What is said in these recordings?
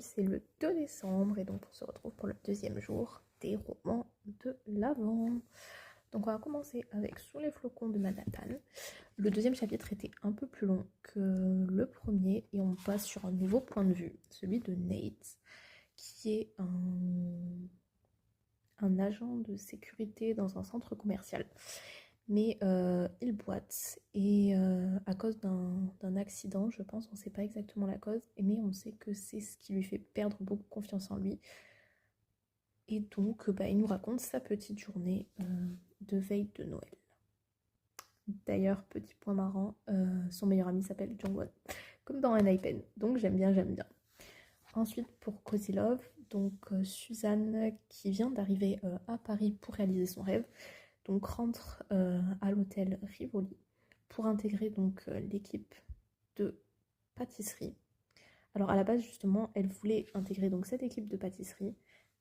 aujourd'hui c'est le 2 décembre et donc on se retrouve pour le deuxième jour des romans de l'Avent. Donc on va commencer avec Sous les flocons de Manhattan. Le deuxième chapitre était un peu plus long que le premier et on passe sur un nouveau point de vue, celui de Nate, qui est un agent de sécurité dans un centre commercial. Mais il boite et à cause d'un accident, je pense, on ne sait pas exactement la cause, mais on sait que c'est ce qui lui fait perdre beaucoup confiance en lui. Et donc, il nous raconte sa petite journée de veille de Noël. D'ailleurs, petit point marrant, son meilleur ami s'appelle Jongwon, comme dans un Pen, donc j'aime bien. Ensuite, pour Cozy Love, donc Suzanne qui vient d'arriver à Paris pour réaliser son rêve, donc rentre à l'hôtel Rivoli pour intégrer donc l'équipe de pâtisserie. Alors à la base justement, elle voulait intégrer donc cette équipe de pâtisserie,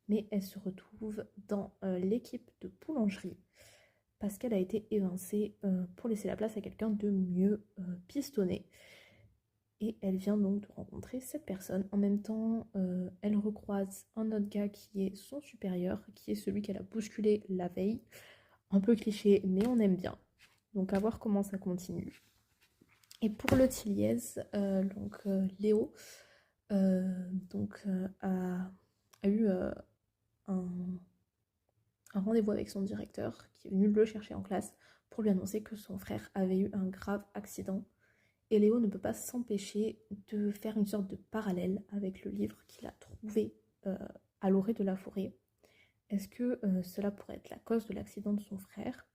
mais elle se retrouve dans l'équipe de boulangerie parce qu'elle a été évincée pour laisser la place à quelqu'un de mieux pistonné. Et elle vient donc de rencontrer cette personne. En même temps, elle recroise un autre gars qui est son supérieur, qui est celui qu'elle a bousculé la veille. Un peu cliché, mais on aime bien. Donc à voir comment ça continue. Et pour le Tilliez, Léo a eu un rendez-vous avec son directeur qui est venu le chercher en classe pour lui annoncer que son frère avait eu un grave accident. Et Léo ne peut pas s'empêcher de faire une sorte de parallèle avec le livre qu'il a trouvé à l'orée de la forêt. Est-ce que cela pourrait être la cause de l'accident de son frère ?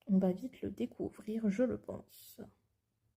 On va vite le découvrir, je le pense.